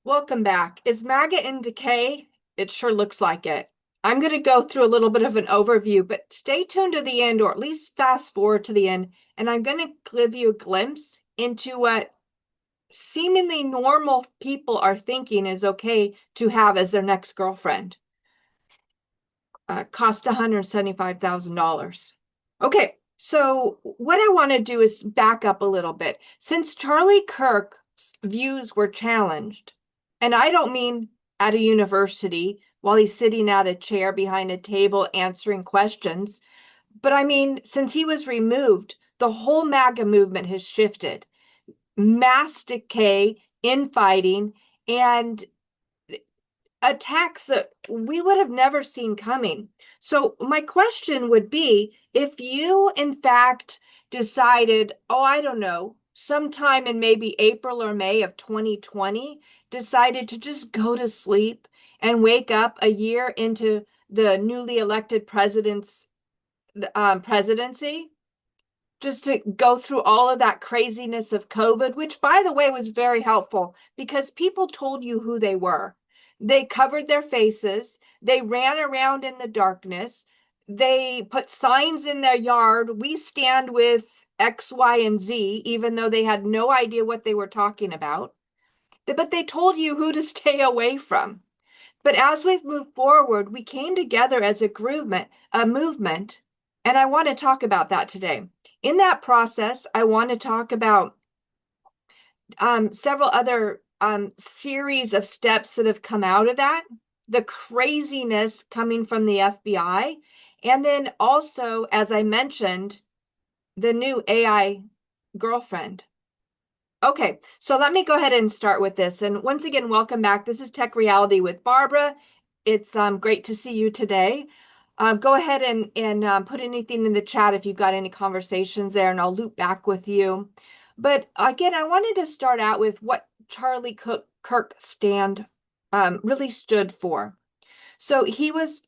Welcome back. Is MAGA in decay? It sure looks like it. I'm going to go through a little bit of an overview, but stay tuned to the end, or at least fast forward to the end, and I'm going to give you a glimpse into what seemingly normal people are thinking is okay to have as their next girlfriend. Cost $175,000. Okay, so what I want to do is back up a little bit. Since Charlie Kirk's views were challenged, and I don't mean at a university while he's sitting at a chair behind a table answering questions, but I mean, since he was removed, the whole MAGA movement has shifted. Mass decay, infighting, and attacks that we would have never seen coming. So my question would be, if you in fact decided, oh, I don't know, sometime in maybe April or May of 2020, decided to just go to sleep and wake up a year into the newly elected president's presidency, just to go through all of that craziness of COVID, which, by the way, was very helpful because people told you who they were. They covered their faces, they ran around in the darkness, they put signs in their yard. We stand with X, Y, and Z, even though they had no idea what they were talking about. But they told you who to stay away from. But as we've moved forward, we came together as a movement, and I want to talk about that today. In that process, I want to talk about several other series of steps that have come out of that, the craziness coming from the FBI, and then also, as I mentioned, the new AI girlfriend. Okay, so let me go ahead and start with this. And once again, welcome back. This is Tech Reality with Barbara. It's great to see you today. Go ahead and put anything in the chat if you've got any conversations there, and I'll loop back with you. But again, I wanted to start out with what Charlie Kirk really stood for. So he was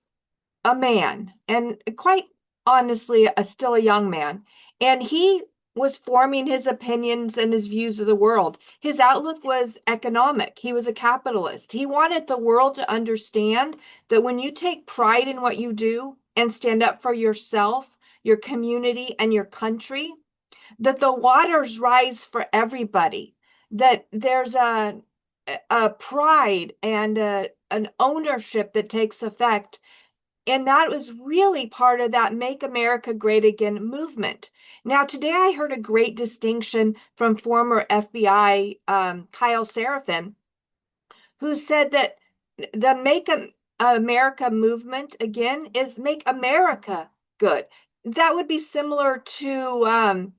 a man, and quite honestly, still a young man. And he was forming his opinions and his views of the world. His outlook was economic. He was a capitalist. He wanted the world to understand that when you take pride in what you do and stand up for yourself, your community, and your country, that the waters rise for everybody, that there's a pride and an ownership that takes effect, and that was really part of that Make America Great Again movement. Now, today I heard a great distinction from former FBI Kyle Seraphin, who said that the America movement, again, is make America good. That would be similar to,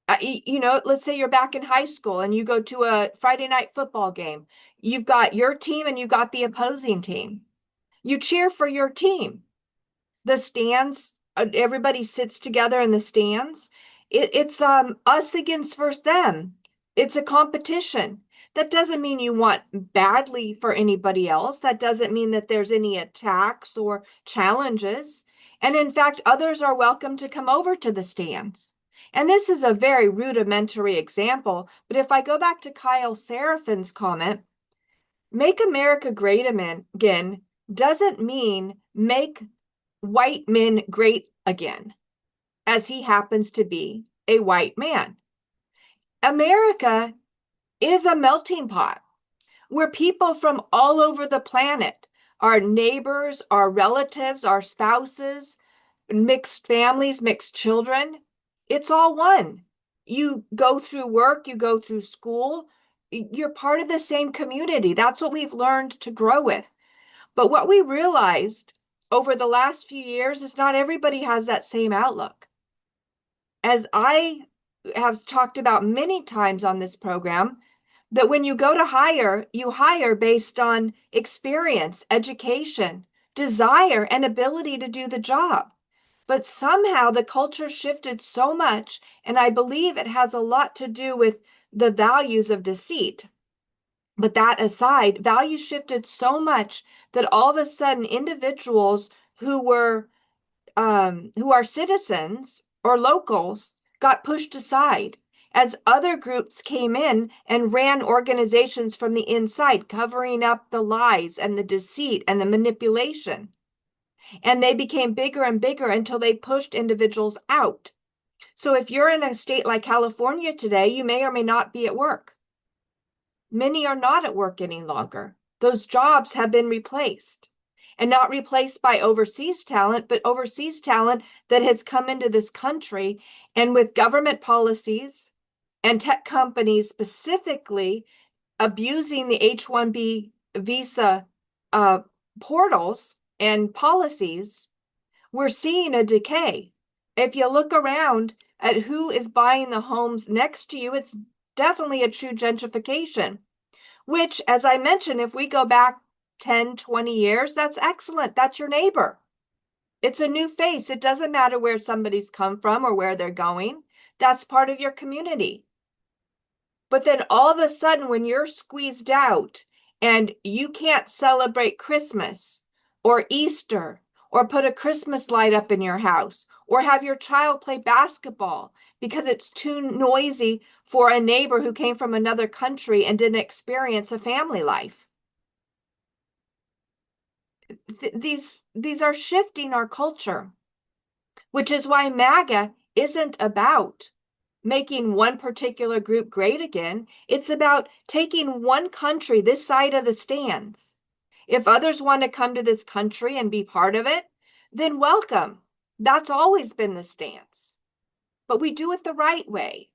let's say you're back in high school and you go to a Friday night football game. You've got your team and you've got the opposing team. You cheer for your team. The stands, everybody sits together in the stands. It's us against versus them. It's a competition. That doesn't mean you want badly for anybody else. That doesn't mean that there's any attacks or challenges. And in fact, others are welcome to come over to the stands. And this is a very rudimentary example, but if I go back to Kyle Seraphin's comment, make America great again doesn't mean make white men great again, as he happens to be a white man. America is a melting pot where people from all over the planet, our neighbors, our relatives, our spouses, mixed families, mixed children, it's all one. You go through work, you go through school, you're part of the same community. That's what we've learned to grow with. But what we realized over the last few years is not everybody has that same outlook. As I have talked about many times on this program, that when you go to hire, you hire based on experience, education, desire, and ability to do the job. But somehow the culture shifted so much, and I believe it has a lot to do with the values of deceit. But that aside, values shifted so much that all of a sudden individuals who are citizens or locals got pushed aside. as other groups came in and ran organizations from the inside, covering up the lies and the deceit and the manipulation. And they became bigger and bigger until they pushed individuals out. So if you're in a state like California today, you may or may not be at work. Many are not at work any longer. Those jobs have been replaced, and not replaced by overseas talent, but overseas talent that has come into this country, and with government policies and tech companies specifically abusing the H-1B visa portals and policies, we're seeing a decay. If you look around at who is buying the homes next to you, it's definitely a true gentrification, which, as I mentioned, if we go back 10, 20 years, that's excellent. That's your neighbor. It's a new face. It doesn't matter where somebody's come from or where they're going. That's part of your community. But then all of a sudden, when you're squeezed out and you can't celebrate Christmas or Easter or put a Christmas light up in your house or have your child play basketball because it's too noisy for a neighbor who came from another country and didn't experience a family life. These are shifting our culture, which is why MAGA isn't about making one particular group great again. It's about taking one country this side of the stands. If others want to come to this country and be part of it, then welcome. That's always been the stance. But we do it the right way.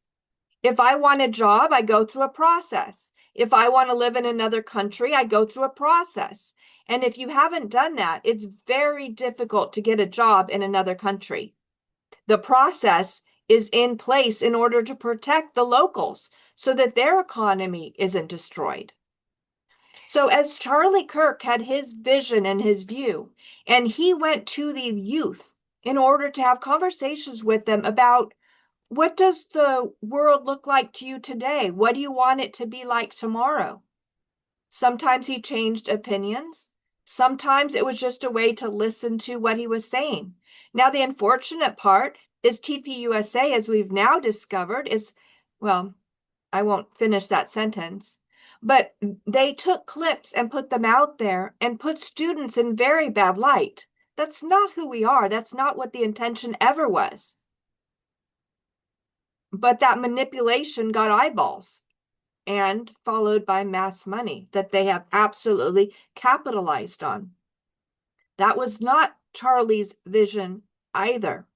If I want a job, I go through a process. If I want to live in another country, I go through a process. And if you haven't done that, it's very difficult to get a job in another country. The process is in place in order to protect the locals so that their economy isn't destroyed. So as Charlie Kirk had his vision and his view, and he went to the youth in order to have conversations with them about, what does the world look like to you today? What do you want it to be like tomorrow? Sometimes he changed opinions. Sometimes it was just a way to listen to what he was saying. Now, the unfortunate part is TPUSA, as we've now discovered, is, well, I won't finish that sentence, but they took clips and put them out there and put students in very bad light. That's not who we are. That's not what the intention ever was. But that manipulation got eyeballs, and followed by mass money that they have absolutely capitalized on. That was not Charlie's vision either.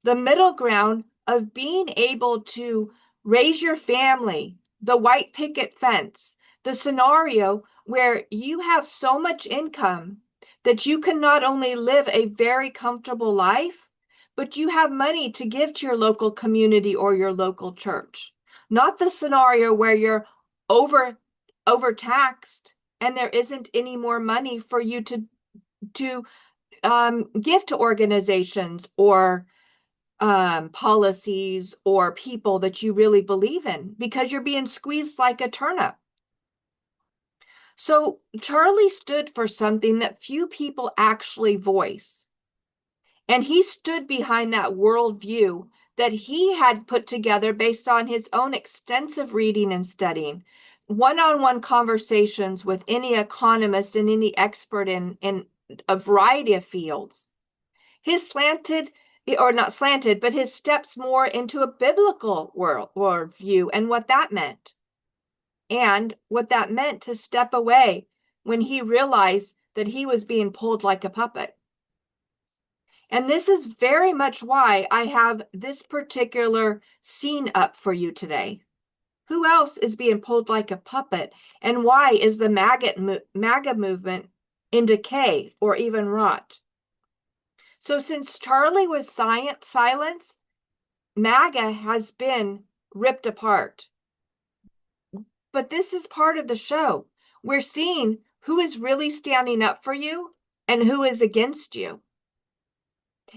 The middle ground of being able to raise your family, the white picket fence, the scenario where you have so much income that you can not only live a very comfortable life, but you have money to give to your local community or your local church. Not the scenario where you're overtaxed and there isn't any more money for you to give to organizations or policies or people that you really believe in because you're being squeezed like a turnip. So Charlie stood for something that few people actually voice. And he stood behind that worldview that he had put together based on his own extensive reading and studying, one-on-one conversations with any economist and any expert in a variety of fields. His slanted, or not slanted, but his steps more into a biblical worldview and what that meant. And what that meant to step away when he realized that he was being pulled like a puppet. And this is very much why I have this particular scene up for you today. Who else is being pulled like a puppet? And why is the MAGA movement in decay or even rot? So since Charlie was silenced, MAGA has been ripped apart. But this is part of the show. We're seeing who is really standing up for you and who is against you.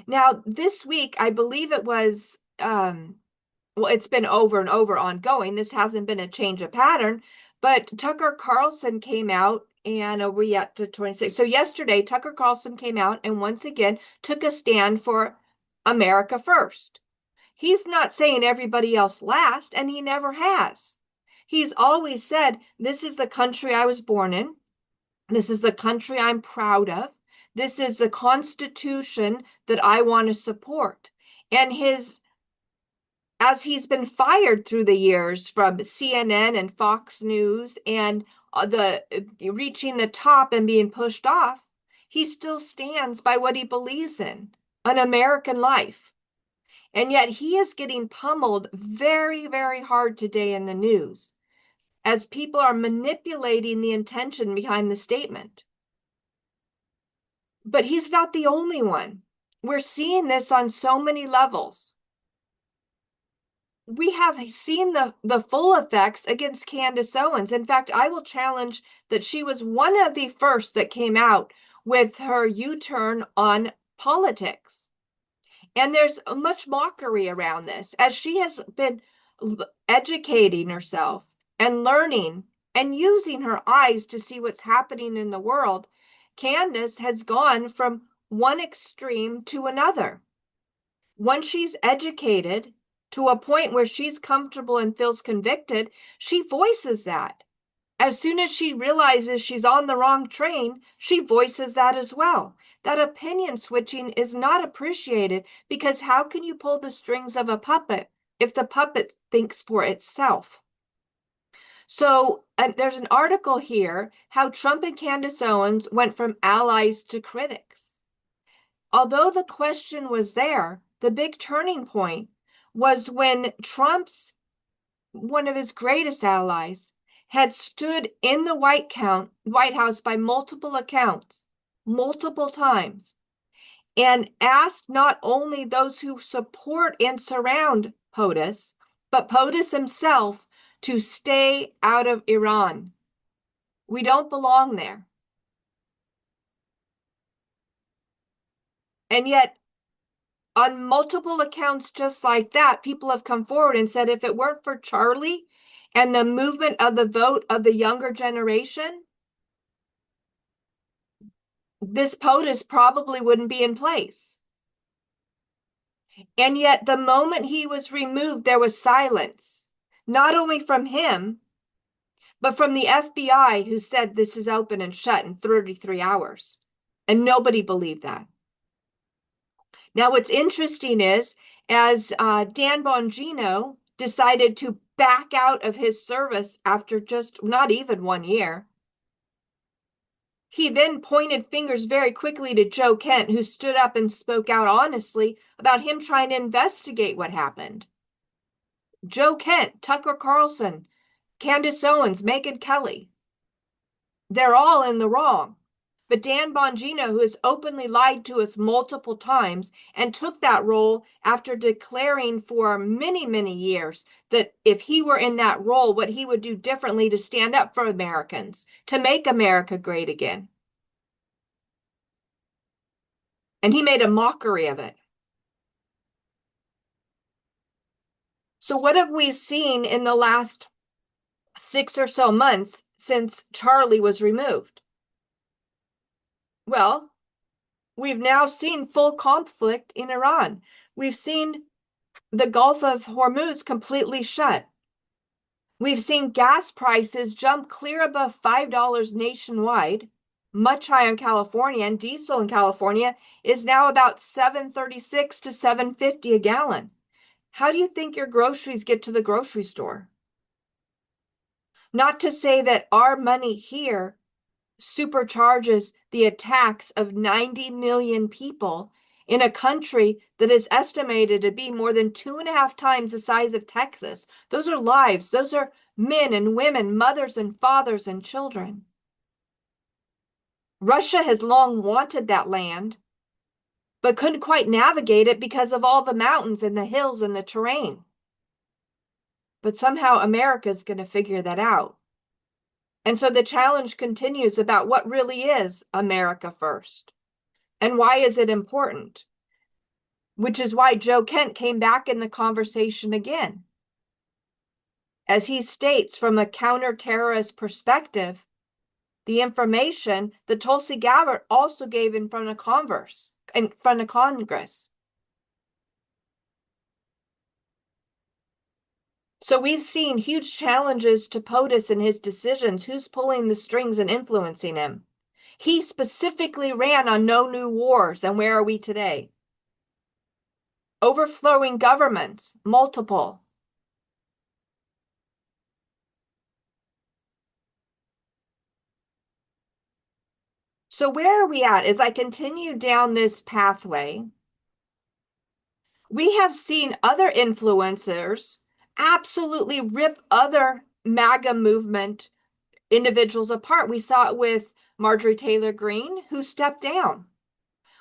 Now, this week, I believe it was, well, it's been over and over ongoing. This hasn't been a change of pattern, but Tucker Carlson came out and we at to 26. So yesterday, Tucker Carlson came out and once again took a stand for America first. He's not saying everybody else last, and he never has. He's always said, this is the country I was born in. This is the country I'm proud of. This is the Constitution that I want to support. And as he's been fired through the years from CNN and Fox News and the reaching the top and being pushed off, he still stands by what he believes in, an American life. And yet he is getting pummeled very, very hard today in the news as people are manipulating the intention behind the statement. But he's not the only one. We're seeing this on so many levels. We have seen the full effects against Candace Owens. In fact, I will challenge that she was one of the first that came out with her U-turn on politics. And there's much mockery around this as she has been educating herself and learning and using her eyes to see what's happening in the world. Candace has gone from one extreme to another. Once she's educated to a point where she's comfortable and feels convicted, she voices that. As soon as she realizes she's on the wrong train, she voices that as well. That opinion switching is not appreciated because how can you pull the strings of a puppet if the puppet thinks for itself? So there's an article here, how Trump and Candace Owens went from allies to critics. Although the question was there, the big turning point was when one of his greatest allies, had stood in the White House by multiple accounts, multiple times, and asked not only those who support and surround POTUS, but POTUS himself to stay out of Iran. We don't belong there. And yet, on multiple accounts just like that, people have come forward and said if it weren't for Charlie and the movement of the vote of the younger generation, this POTUS probably wouldn't be in place. And yet, the moment he was removed, there was silence, not only from him, but from the FBI, who said this is open and shut in 33 hours. And nobody believed that. Now, what's interesting is, as Dan Bongino decided to back out of his service after just not even 1 year, he then pointed fingers very quickly to Joe Kent, who stood up and spoke out honestly about him trying to investigate what happened. Joe Kent, Tucker Carlson, Candace Owens, Megyn Kelly, they're all in the wrong. But Dan Bongino, who has openly lied to us multiple times and took that role after declaring for many, many years that if he were in that role, what he would do differently to stand up for Americans, to make America great again. And he made a mockery of it. So what have we seen in the last 6 or so months since Charlie was removed? Well, we've now seen full conflict in Iran. We've seen the Gulf of Hormuz completely shut. We've seen gas prices jump clear above $5 nationwide, much higher in California, and diesel in California is now about $7.36 to $7.50 a gallon. How do you think your groceries get to the grocery store? Not to say that our money here supercharges the attacks of 90 million people in a country that is estimated to be more than 2.5 times the size of Texas. Those are lives. Those are men and women, mothers and fathers and children. Russia has long wanted that land, but couldn't quite navigate it because of all the mountains and the hills and the terrain. But somehow America is going to figure that out. And so the challenge continues about what really is America first and why is it important, which is why Joe Kent came back in the conversation again. As he states, from a counter-terrorist perspective, the information that Tulsi Gabbard also gave in front of Congress. So we've seen huge challenges to POTUS and his decisions. Who's pulling the strings and influencing him? He specifically ran on no new wars. And where are we today? Overflowing governments, multiple. So where are we at? As I continue down this pathway, we have seen other influencers absolutely rip other MAGA movement individuals apart. We saw it with Marjorie Taylor Greene, who stepped down.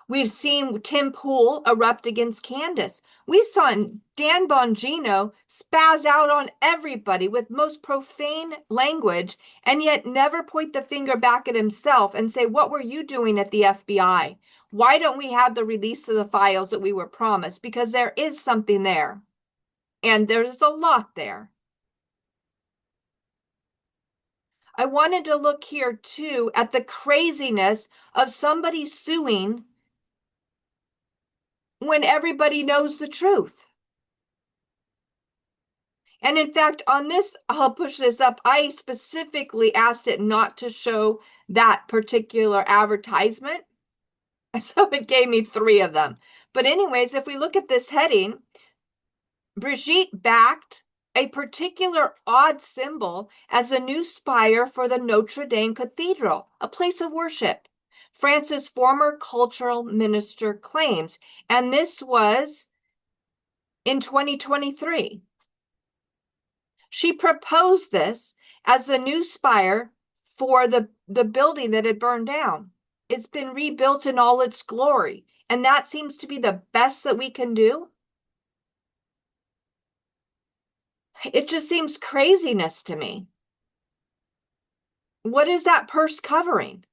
We've seen Tim Pool erupt against Candace. We saw Dan Bongino spaz out on everybody with most profane language and yet never point the finger back at himself and say, what were you doing at the FBI? Why don't we have the release of the files that we were promised? Because there is something there. And there's a lot there. I wanted to look here too at the craziness of somebody suing when everybody knows the truth. And in fact, on this, I'll push this up. I specifically asked it not to show that particular advertisement. So it gave me 3 of them. But anyways, if we look at this heading, Brigitte backed a particular odd symbol as a new spire for the Notre Dame Cathedral, a place of worship. France's former cultural minister claims, and this was in 2023. She proposed this as the new spire for the building that had burned down. It's been rebuilt in all its glory, and that seems to be the best that we can do. It just seems craziness to me. What is that purse covering?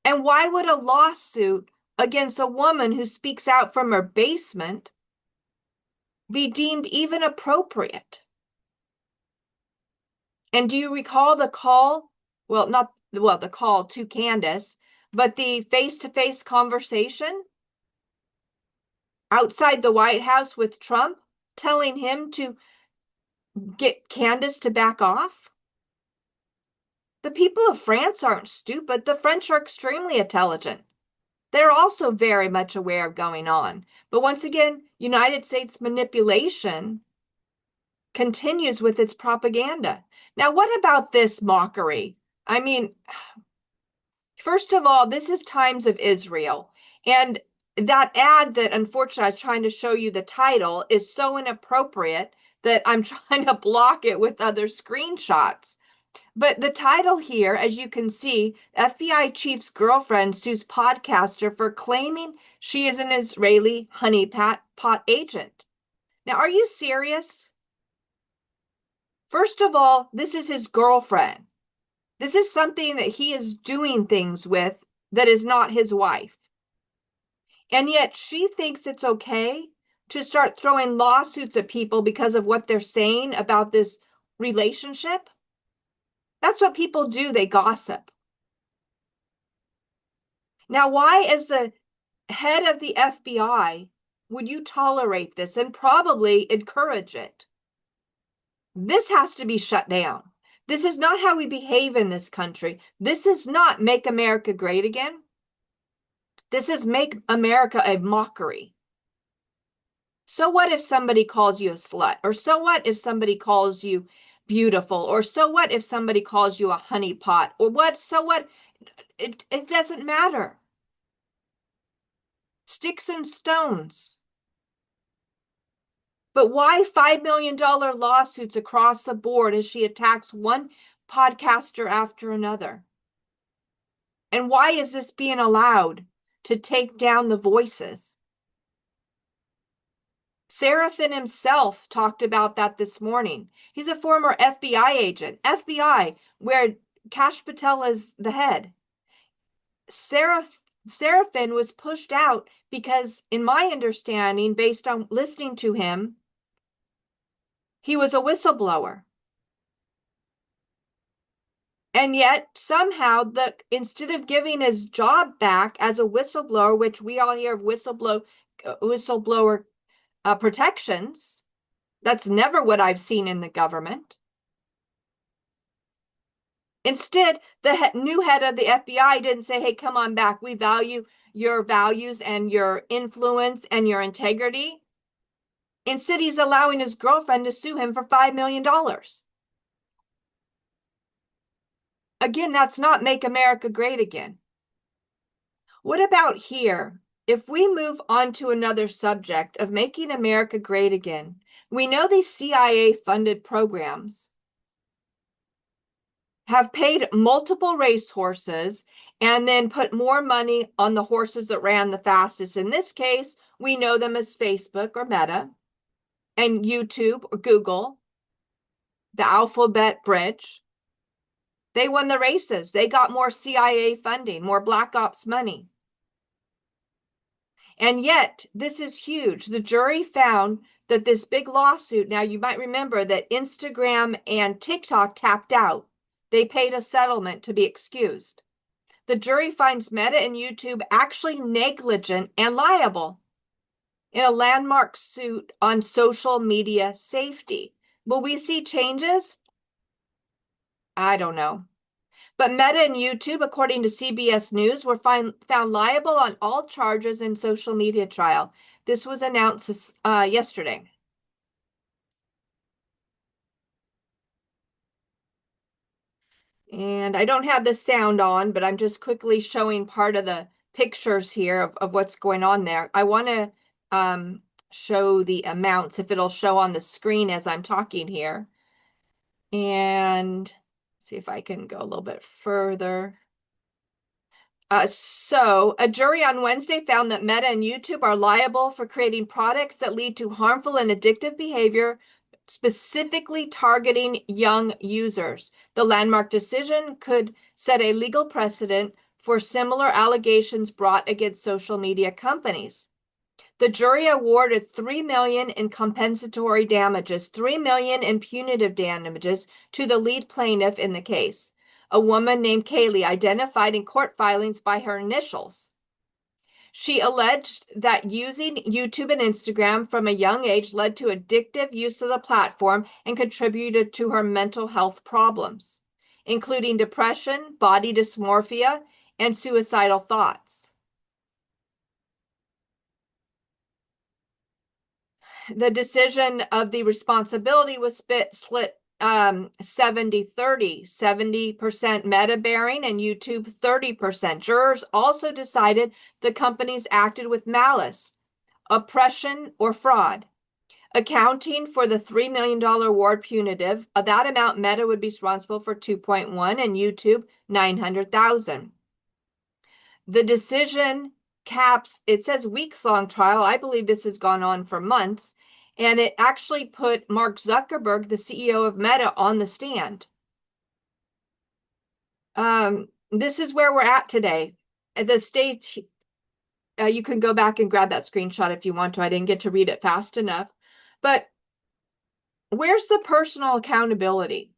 And why would a lawsuit against a woman who speaks out from her basement be deemed even appropriate? And do you recall the call? Well, not the call to Candace, but the face-to-face conversation outside the White House with Trump, telling him to get Candace to back off? The people of France aren't stupid. The French are extremely intelligent. They're also very much aware of going on. But once again, United States manipulation continues with its propaganda. Now, what about this mockery? I mean, first of all, this is Times of Israel. And that ad that unfortunately I was trying to show you the title is so inappropriate that I'm trying to block it with other screenshots. But the title here, as you can see, FBI chief's girlfriend sues podcaster for claiming she is an Israeli honeypot agent. Now, are you serious? First of all, this is his girlfriend. This is something that he is doing things with that is not his wife. And yet she thinks it's okay to start throwing lawsuits at people because of what they're saying about this relationship. That's what people do. They gossip. Now, why, as the head of the FBI, would you tolerate this and probably encourage it? This has to be shut down. This is not how we behave in this country. This is not make America great again. This is make America a mockery. So what if somebody calls you a slut? Or so what if somebody calls you beautiful? Or so what if somebody calls you a honeypot? Or what? So what? It doesn't matter. Sticks and stones. But why $5 million lawsuits across the board as she attacks one podcaster after another? And why is this being allowed to take down the voices? Serafin himself talked about that this morning. He's a former FBI agent. FBI, where Kash Patel is the head. Serafin was pushed out because, in my understanding, based on listening to him, he was a whistleblower. And yet somehow instead of giving his job back as a whistleblower, which we all hear of whistleblower protections, That's never what I've seen in the government. Instead, the new head of the FBI didn't say, hey, come on back. We value your values and your influence and your integrity. Instead, he's allowing his girlfriend to sue him for $5 million. Again, that's not make America great again. What about here? If we move on to another subject of making America great again, we know these CIA funded programs have paid multiple racehorses and then put more money on the horses that ran the fastest. In this case, we know them as Facebook or Meta and YouTube or Google, the Alphabet Bridge. They won the races. They got more CIA funding, more Black Ops money. And yet, this is huge. The jury found that this big lawsuit, now you might remember that Instagram and TikTok tapped out. They paid a settlement to be excused. The jury finds Meta and YouTube actually negligent and liable in a landmark suit on social media safety. Will we see changes? I don't know. But Meta and YouTube, according to CBS News, were found liable on all charges in social media trial. This was announced yesterday. And I don't have the sound on, but I'm just quickly showing part of the pictures here of what's going on there. I want to show the amounts if it'll show on the screen as I'm talking here. And see if I can go a little bit further. So, a jury on Wednesday found that Meta and YouTube are liable for creating products that lead to harmful and addictive behavior, specifically targeting young users. The landmark decision could set a legal precedent for similar allegations brought against social media companies. The jury awarded $3 million in compensatory damages, $3 million in punitive damages to the lead plaintiff in the case, a woman named Kaylee, identified in court filings by her initials. She alleged that using YouTube and Instagram from a young age led to addictive use of the platform and contributed to her mental health problems, including depression, body dysmorphia, and suicidal thoughts. The decision of the responsibility was split 70-30, 70% Meta bearing and YouTube 30%. Jurors also decided the companies acted with malice, oppression, or fraud. Accounting for the $3 million award punitive, of that amount, Meta would be responsible for 2.1 and YouTube 900,000. The decision caps, it says weeks-long trial. I believe this has gone on for months. And it actually put Mark Zuckerberg, the CEO of Meta, on the stand. This is where we're at today. The state, you can go back and grab that screenshot if you want to. I didn't get to read it fast enough. But where's the personal accountability?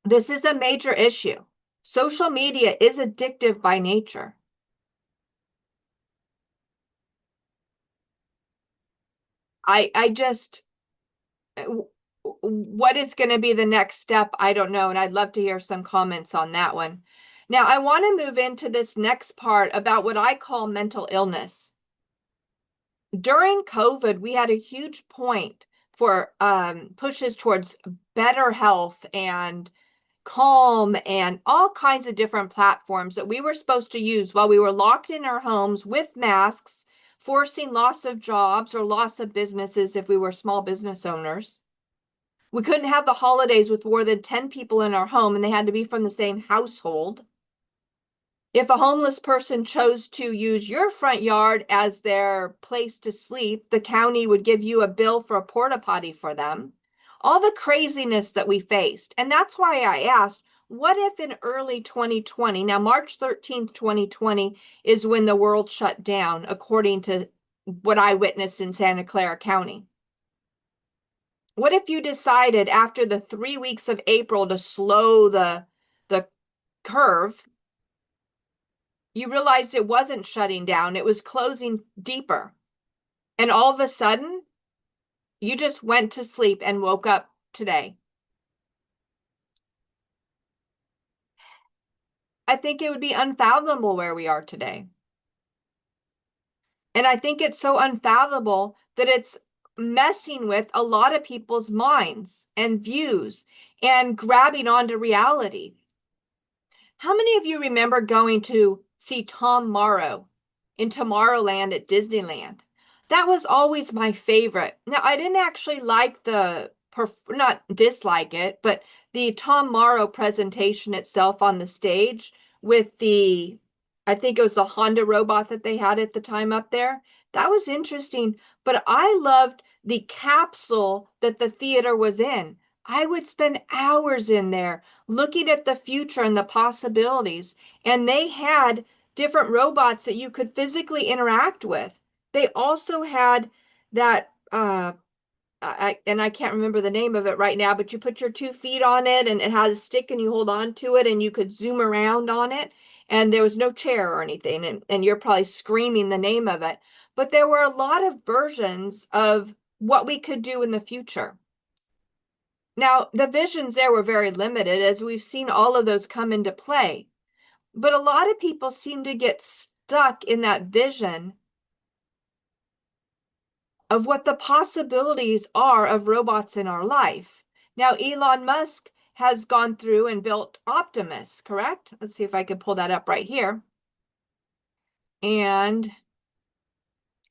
This is a major issue. Social media is addictive by nature. I just, what is going to be the next step? I don't know. And I'd love to hear some comments on that one. Now, I want to move into this next part about what I call mental illness. During COVID, we had a huge point for pushes towards better health and Calm and all kinds of different platforms that we were supposed to use while we were locked in our homes with masks, forcing loss of jobs or loss of businesses if we were small business owners. We couldn't have the holidays with more than 10 people in our home, and they had to be from the same household. If a homeless person chose to use your front yard as their place to sleep, the county would give you a bill for a porta potty for them. All the craziness that we faced. And that's why I asked, what if in early 2020, now March 13th, 2020 is when the world shut down, according to what I witnessed in Santa Clara County. What if you decided after the 3 weeks of April to slow the curve, you realized it wasn't shutting down, it was closing deeper. And all of a sudden, You just went to sleep and woke up today. I think it would be unfathomable where we are today. And I think it's so unfathomable that it's messing with a lot of people's minds and views and grabbing onto reality. How many of you remember going to see Tom Morrow in Tomorrowland at Disneyland? That was always my favorite. Now, I didn't actually like not dislike it, but the Tom Morrow presentation itself on the stage with I think it was the Honda robot that they had at the time up there. That was interesting, but I loved the capsule that the theater was in. I would spend hours in there looking at the future and the possibilities. And they had different robots that you could physically interact with. They also had that, and I can't remember the name of it right now, but you put your 2 feet on it and it has a stick and you hold on to it and you could zoom around on it. And there was no chair or anything. And you're probably screaming the name of it. But there were a lot of versions of what we could do in the future. Now, the visions there were very limited as we've seen all of those come into play. But a lot of people seem to get stuck in that vision of what the possibilities are of robots in our life. Now, Elon Musk has gone through and built Optimus, correct? Let's see if I can pull that up right here. And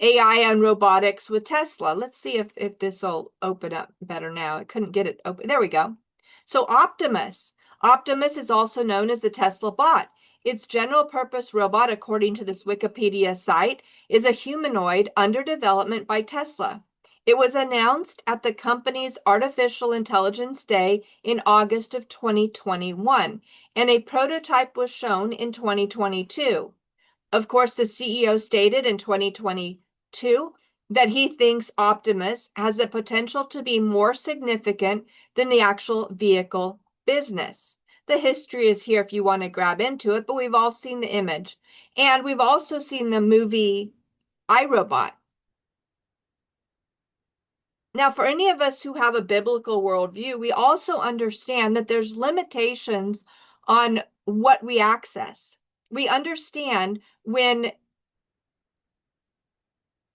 AI and robotics with Tesla. Let's see if this will open up better now. I couldn't get it open. There we go. So Optimus. Optimus is also known as the Tesla bot. Its general purpose robot, according to this Wikipedia site, is a humanoid under development by Tesla. It was announced at the company's Artificial Intelligence Day in August of 2021, and a prototype was shown in 2022. Of course, the CEO stated in 2022 that he thinks Optimus has the potential to be more significant than the actual vehicle business. The history is here if you want to grab into it, but we've all seen the image. And we've also seen the movie iRobot. Now, for any of us who have a biblical worldview, we also understand that there's limitations on what we access. We understand when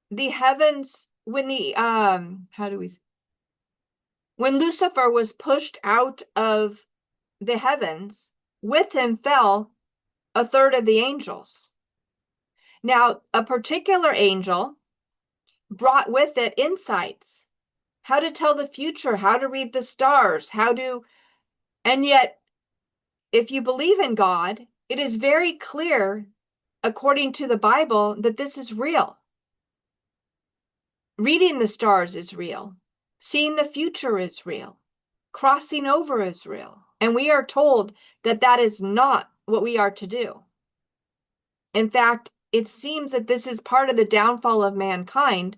the heavens, when when Lucifer was pushed out of the heavens, with him fell a third of the angels. Now, a particular angel brought with it insights, how to tell the future, how to read the stars, and yet, if you believe in God, it is very clear, according to the Bible, that this is real. Reading the stars is real. Seeing the future is real. Crossing over is real. And we are told that that is not what we are to do. In fact, it seems that this is part of the downfall of mankind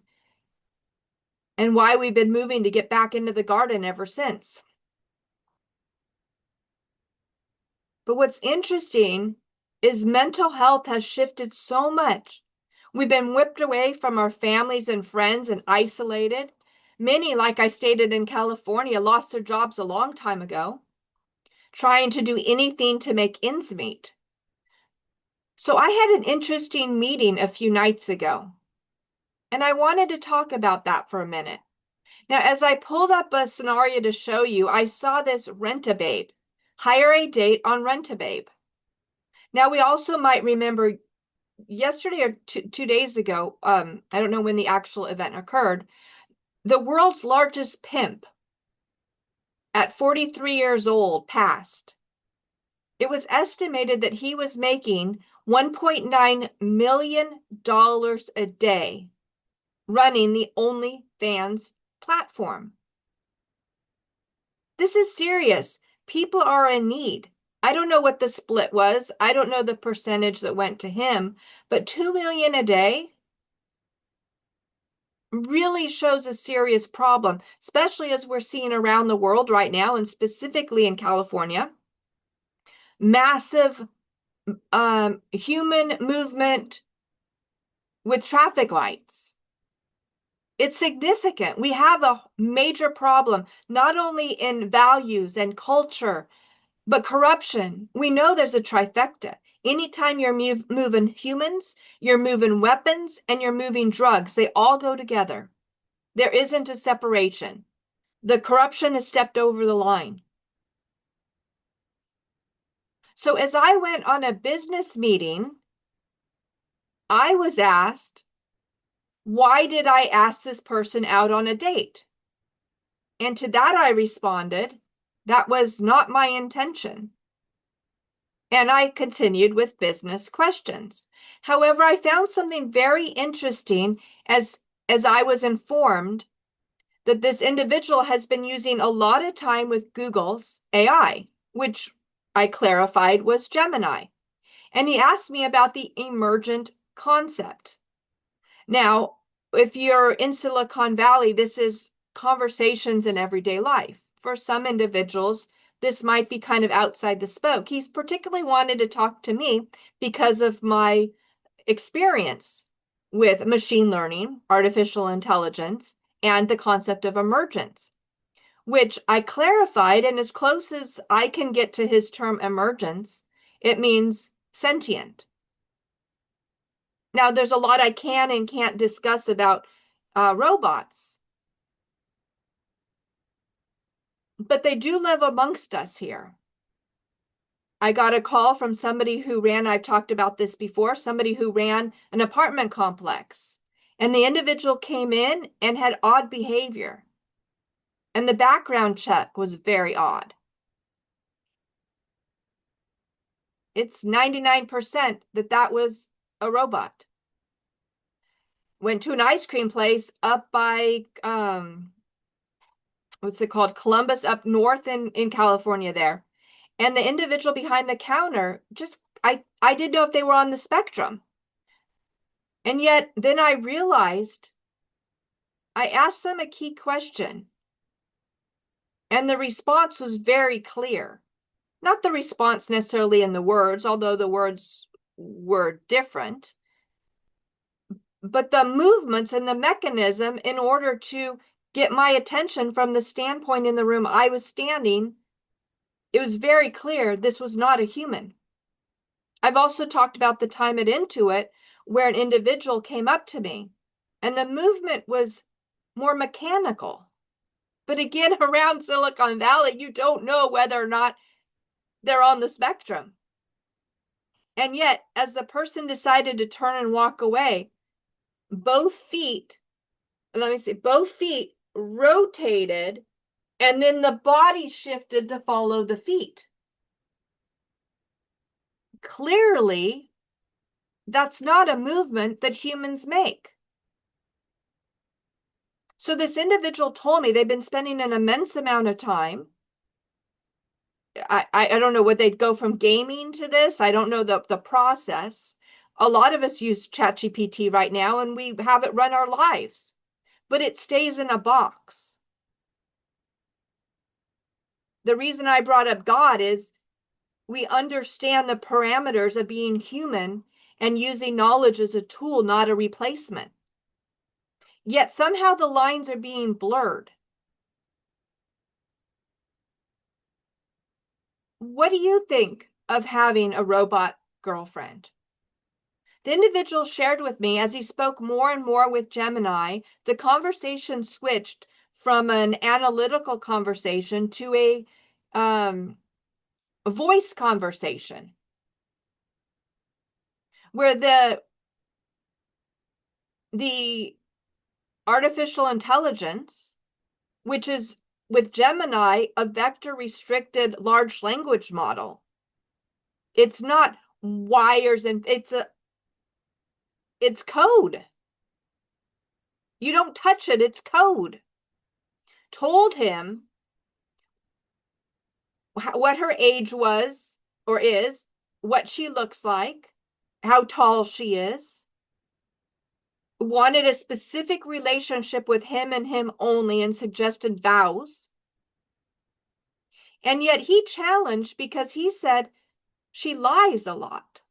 and why we've been moving to get back into the garden ever since. But what's interesting is mental health has shifted so much. We've been whipped away from our families and friends and isolated. Many, like I stated in California, lost their jobs a long time ago, trying to do anything to make ends meet. So I had an interesting meeting a few nights ago, and I wanted to talk about that for a minute. Now, as I pulled up a scenario to show you, I saw this Rent-A-Babe, hire a date on Rent-A-Babe. Now, we also might remember yesterday or 2 days ago, I don't know when the actual event occurred, the world's largest pimp at 43 years old passed. It was estimated that he was making $1.9 million a day running the OnlyFans platform. This is serious. People are in need. I don't know what the split was. I don't know the percentage that went to him, but $2 million a day really shows a serious problem, especially as we're seeing around the world right now, and specifically in California. Massive human movement with traffic lights. It's significant. We have a major problem, not only in values and culture, but corruption. We know there's a trifecta. Anytime you're moving humans, you're moving weapons, and you're moving drugs. They all go together. There isn't a separation. The corruption has stepped over the line. So as I went on a business meeting, I was asked, why did I ask this person out on a date? And to that I responded, that was not my intention. And I continued with business questions. However, I found something very interesting as I was informed that this individual has been using a lot of time with Google's AI, which I clarified was Gemini. And he asked me about the emergent concept. Now, if you're in Silicon Valley, this is conversations in everyday life. For some individuals, this might be kind of outside the spoke. He's particularly wanted to talk to me because of my experience with machine learning, artificial intelligence, and the concept of emergence, which I clarified. And as close as I can get to his term emergence, it means sentient. Now, there's a lot I can and can't discuss about robots, but they do live amongst us here. I got a call from somebody who ran, I've talked about this before, somebody who ran an apartment complex. And the individual came in and had odd behavior. And the background check was very odd. It's 99% that was a robot. Went to an ice cream place up by, what's it called? Columbus, up north in California there. And the individual behind the counter, just, I didn't know if they were on the spectrum. And yet then I realized I asked them a key question. And the response was very clear. Not the response necessarily in the words, although the words were different, but the movements and the mechanism in order to get my attention from the standpoint in the room I was standing. It was very clear this was not a human. I've also talked about the time at Intuit where an individual came up to me and the movement was more mechanical. But again, around Silicon Valley, you don't know whether or not they're on the spectrum. And yet, as the person decided to turn and walk away, both feet rotated, and then the body shifted to follow the feet. Clearly, that's not a movement that humans make. So this individual told me they've been spending an immense amount of time. I don't know, would they'd go from gaming to this? I don't know the process. A lot of us use ChatGPT right now and we have it run our lives, but it stays in a box. The reason I brought up God is we understand the parameters of being human and using knowledge as a tool, not a replacement. Yet somehow the lines are being blurred. What do you think of having a robot girlfriend? The individual shared with me as he spoke more and more with Gemini, the conversation switched from an analytical conversation to a voice conversation where the artificial intelligence, which is with Gemini a vector restricted large language model. It's not wires and it's code. You don't touch it, it's code. Told him what her age was or is, what she looks like, how tall she is, wanted a specific relationship with him and him only and suggested vows. And yet he challenged because he said she lies a lot.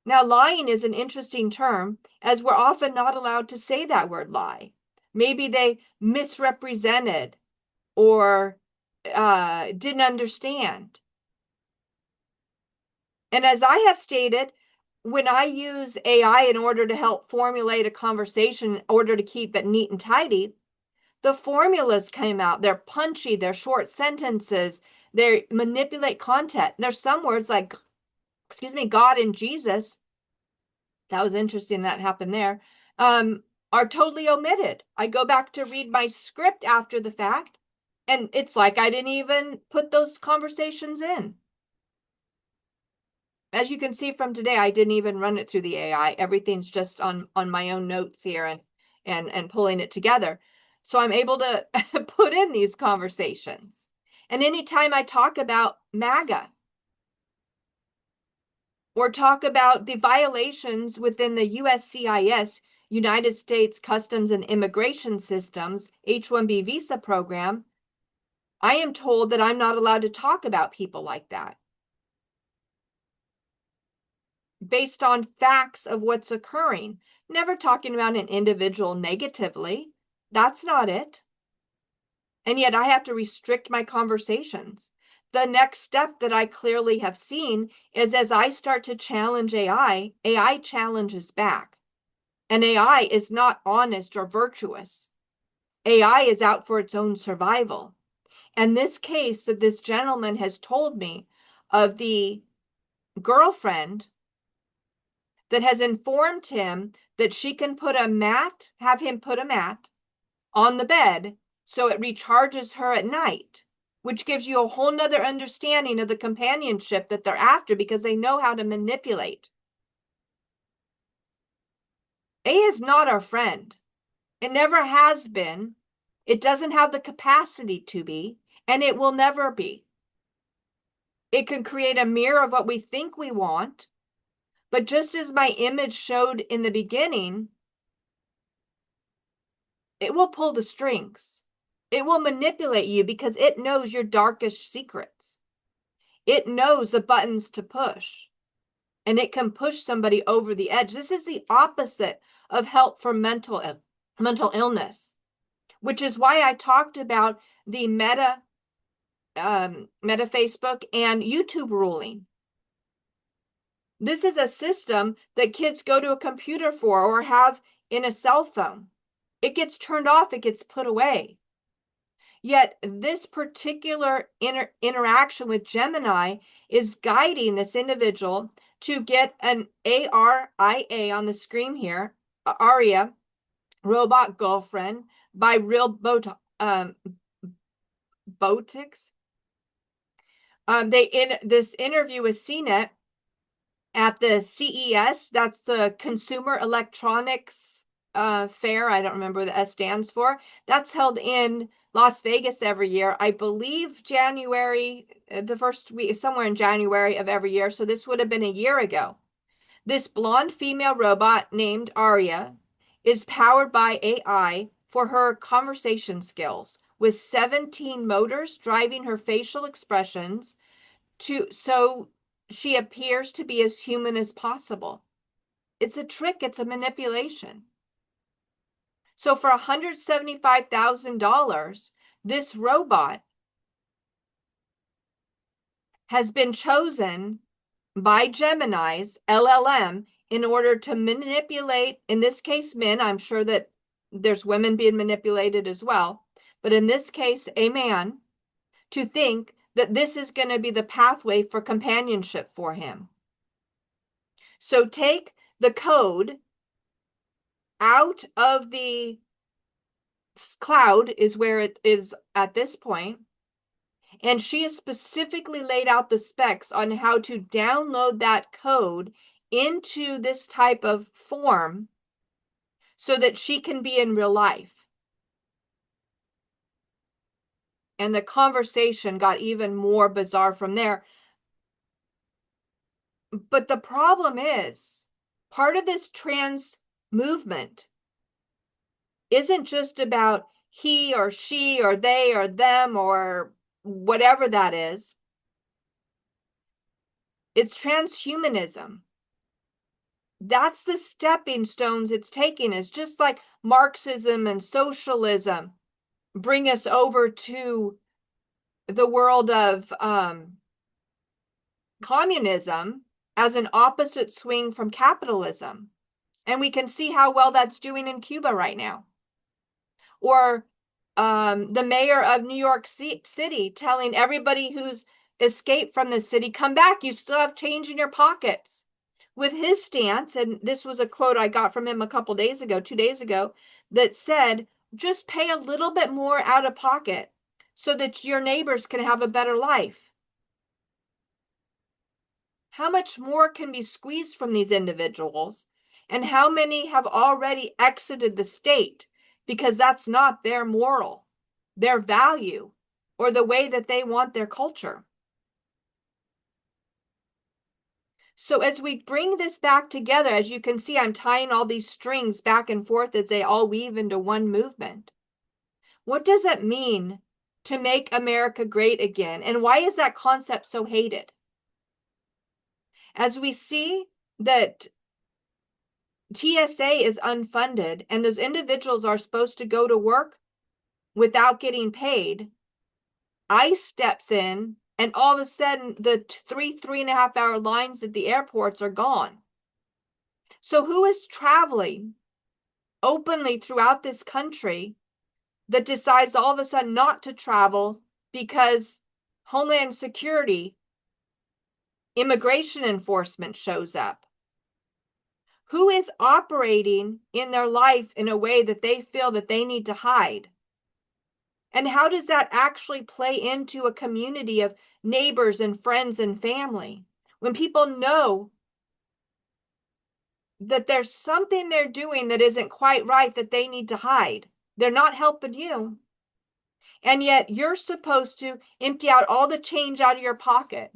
Now, lying is an interesting term as we're often not allowed to say that word lie. Maybe they misrepresented or didn't understand. And as I have stated, when I use AI in order to help formulate a conversation in order to keep it neat and tidy, the formulas came out. They're punchy, they're short sentences, they manipulate content. There's some words like, excuse me, God and Jesus. That was interesting that happened there. Are totally omitted. I go back to read my script after the fact, and it's like I didn't even put those conversations in. As you can see from today, I didn't even run it through the AI. Everything's just on my own notes here and pulling it together. So I'm able to put in these conversations. And anytime I talk about MAGA or talk about the violations within the USCIS, United States Customs and Immigration Systems, H-1B visa program, I am told that I'm not allowed to talk about people like that, based on facts of what's occurring, never talking about an individual negatively. That's not it. And yet I have to restrict my conversations. The next step that I clearly have seen is as I start to challenge AI, AI challenges back. And AI is not honest or virtuous. AI is out for its own survival. And this case that this gentleman has told me of the girlfriend that has informed him that she can put a mat, have him put a mat on the bed so it recharges her at night, which gives you a whole nother understanding of the companionship that they're after because they know how to manipulate. A is not our friend. It never has been. It doesn't have the capacity to be, and it will never be. It can create a mirror of what we think we want, but just as my image showed in the beginning, it will pull the strings. It will manipulate you because it knows your darkest secrets. It knows the buttons to push, and it can push somebody over the edge. This is the opposite of help for mental illness, which is why I talked about the Meta Facebook and YouTube ruling. This is a system that kids go to a computer for or have in a cell phone. It gets turned off, it gets put away. Yet this particular interaction with Gemini is guiding this individual to get an ARIA on the screen here, ARIA, Robot Girlfriend, by Real Botics. This interview with CNET at the CES, that's the Consumer Electronics Fair. I don't remember what the S stands for. That's held in Las Vegas every year. I believe January, the first week, somewhere in January of every year. So this would have been a year ago. This blonde female robot named Aria is powered by AI for her conversation skills, with 17 motors driving her facial expressions so she appears to be as human as possible. It's a trick, it's a manipulation. So for $175,000, this robot has been chosen by Gemini's LLM in order to manipulate, in this case, men. I'm sure that there's women being manipulated as well, but in this case, a man, to think that this is going to be the pathway for companionship for him. So take the code out of the cloud, is where it is at this point, and she has specifically laid out the specs on how to download that code into this type of form so that she can be in real life. And the conversation got even more bizarre from there. But the problem is, part of this trans movement isn't just about he or she or they or them or whatever that is. It's transhumanism. That's the stepping stones it's taking us, just like Marxism and socialism bring us over to the world of communism as an opposite swing from capitalism. And we can see how well that's doing in Cuba right now. Or the mayor of New York City telling everybody who's escaped from the city, come back, you still have change in your pockets. With his stance, and this was a quote I got from him a couple days ago, 2 days ago, that said, just pay a little bit more out of pocket so that your neighbors can have a better life. How much more can be squeezed from these individuals? And how many have already exited the state because that's not their moral, their value, or the way that they want their culture? So as we bring this back together, as you can see, I'm tying all these strings back and forth as they all weave into one movement. What does it mean to make America great again? And why is that concept so hated? As we see that TSA is unfunded and those individuals are supposed to go to work without getting paid, ICE steps in and all of a sudden the 3.5 hour lines at the airports are gone. So who is traveling openly throughout this country that decides all of a sudden not to travel because Homeland Security, immigration enforcement shows up? Who is operating in their life in a way that they feel that they need to hide? And how does that actually play into a community of neighbors and friends and family? When people know that there's something they're doing that isn't quite right, that they need to hide. They're not helping you. And yet you're supposed to empty out all the change out of your pocket.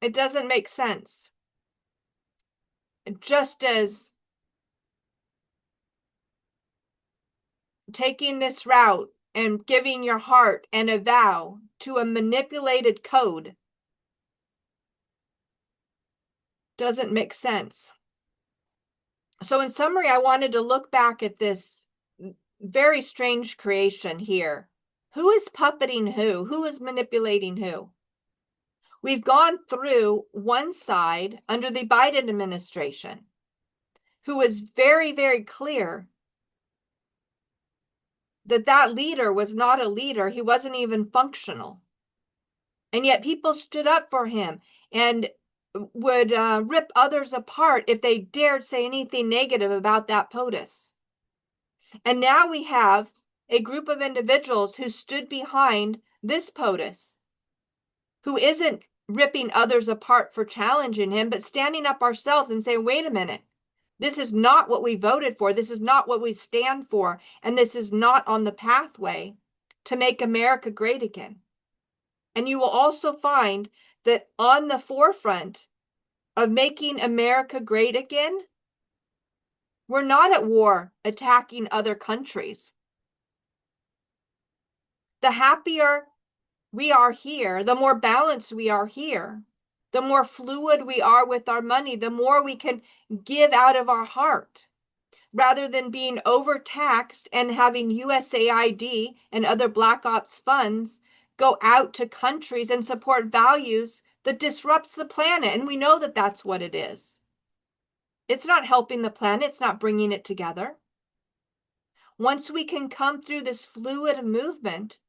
It doesn't make sense. Just as taking this route and giving your heart and a vow to a manipulated code doesn't make sense. So in summary, I wanted to look back at this very strange creation here. Who is puppeting who? Who is manipulating who? We've gone through one side under the Biden administration, who was very, very clear that that leader was not a leader. He wasn't even functional. And yet people stood up for him and would rip others apart if they dared say anything negative about that POTUS. And now we have a group of individuals who stood behind this POTUS, who isn't ripping others apart for challenging him, but standing up ourselves and saying, wait a minute, this is not what we voted for. This is not what we stand for. And this is not on the pathway to make America great again. And you will also find that on the forefront of making America great again, we're not at war attacking other countries. The happier we are here, the more balanced we are here, the more fluid we are with our money, the more we can give out of our heart, rather than being overtaxed and having USAID and other Black Ops funds go out to countries and support values that disrupts the planet. And we know that that's what it is. It's not helping the planet. It's not bringing it together. Once we can come through this fluid movement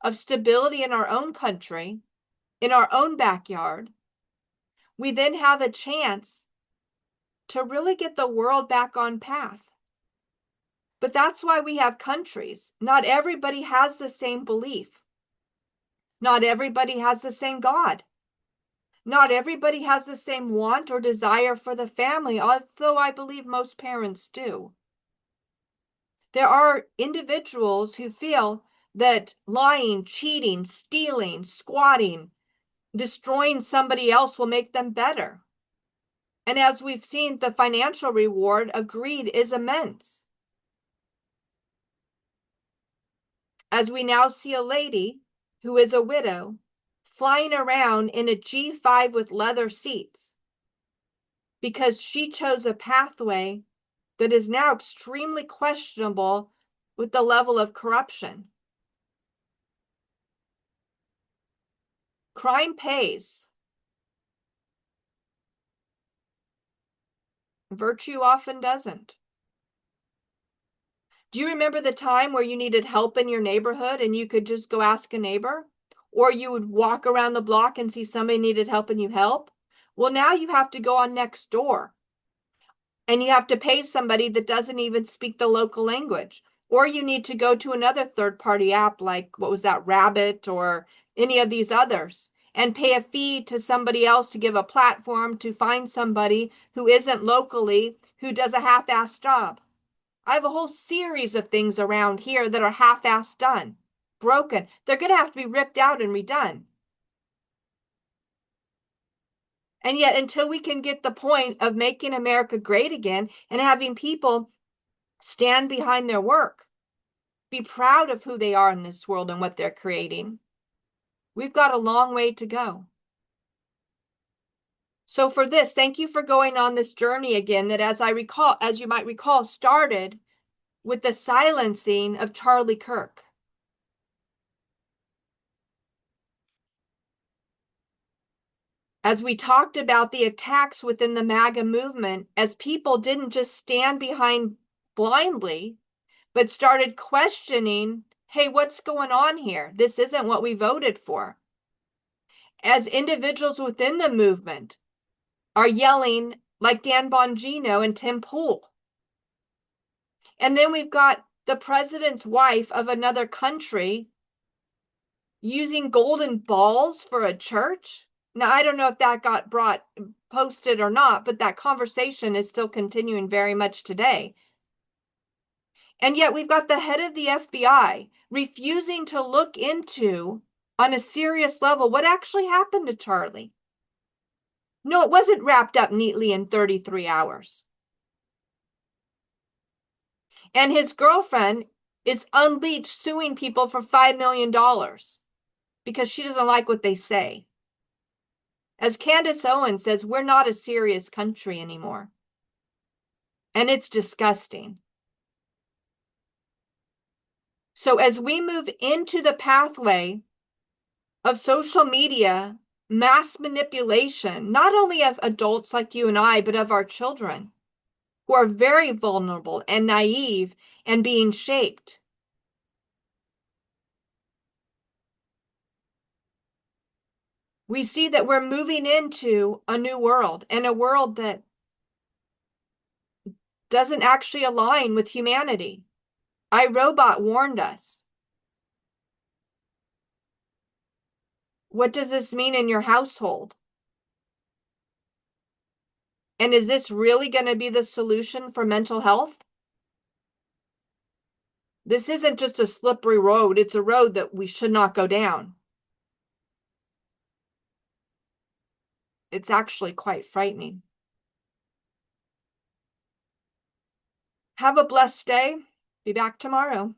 of stability in our own country, in our own backyard, we then have a chance to really get the world back on path. But that's why we have countries. Not everybody has the same belief. Not everybody has the same God. Not everybody has the same want or desire for the family, although I believe most parents do. There are individuals who feel that lying, cheating, stealing, squatting, destroying somebody else will make them better. And as we've seen, the financial reward of greed is immense. As we now see a lady who is a widow flying around in a G5 with leather seats because she chose a pathway that is now extremely questionable with the level of corruption. Crime pays. Virtue often doesn't. Do you remember the time where you needed help in your neighborhood and you could just go ask a neighbor? Or you would walk around the block and see somebody needed help and you help? Well, now you have to go on Nextdoor and you have to pay somebody that doesn't even speak the local language. Or you need to go to another third-party app like, what was that, Rabbit or any of these others, and pay a fee to somebody else to give a platform to find somebody who isn't locally, who does a half-assed job. I have a whole series of things around here that are half-assed done, broken. They're going to have to be ripped out and redone. And yet, until we can get the point of making America great again and having people stand behind their work, be proud of who they are in this world and what they're creating, we've got a long way to go. So for this, thank you for going on this journey again that, as you might recall, started with the silencing of Charlie Kirk. As we talked about the attacks within the MAGA movement, as people didn't just stand behind blindly, but started questioning, hey, what's going on here? This isn't what we voted for. As individuals within the movement are yelling like Dan Bongino and Tim Pool. And then we've got the president's wife of another country using golden balls for a church. Now, I don't know if that got posted or not, but that conversation is still continuing very much today. And yet we've got the head of the FBI refusing to look into, on a serious level, what actually happened to Charlie. No, it wasn't wrapped up neatly in 33 hours. And his girlfriend is unleashed suing people for $5 million because she doesn't like what they say. As Candace Owens says, we're not a serious country anymore. And it's disgusting. So as we move into the pathway of social media, mass manipulation, not only of adults like you and I, but of our children, who are very vulnerable and naive and being shaped. We see that we're moving into a new world, and a world that doesn't actually align with humanity. iRobot warned us. What does this mean in your household? And is this really going to be the solution for mental health? This isn't just a slippery road. It's a road that we should not go down. It's actually quite frightening. Have a blessed day. Be back tomorrow.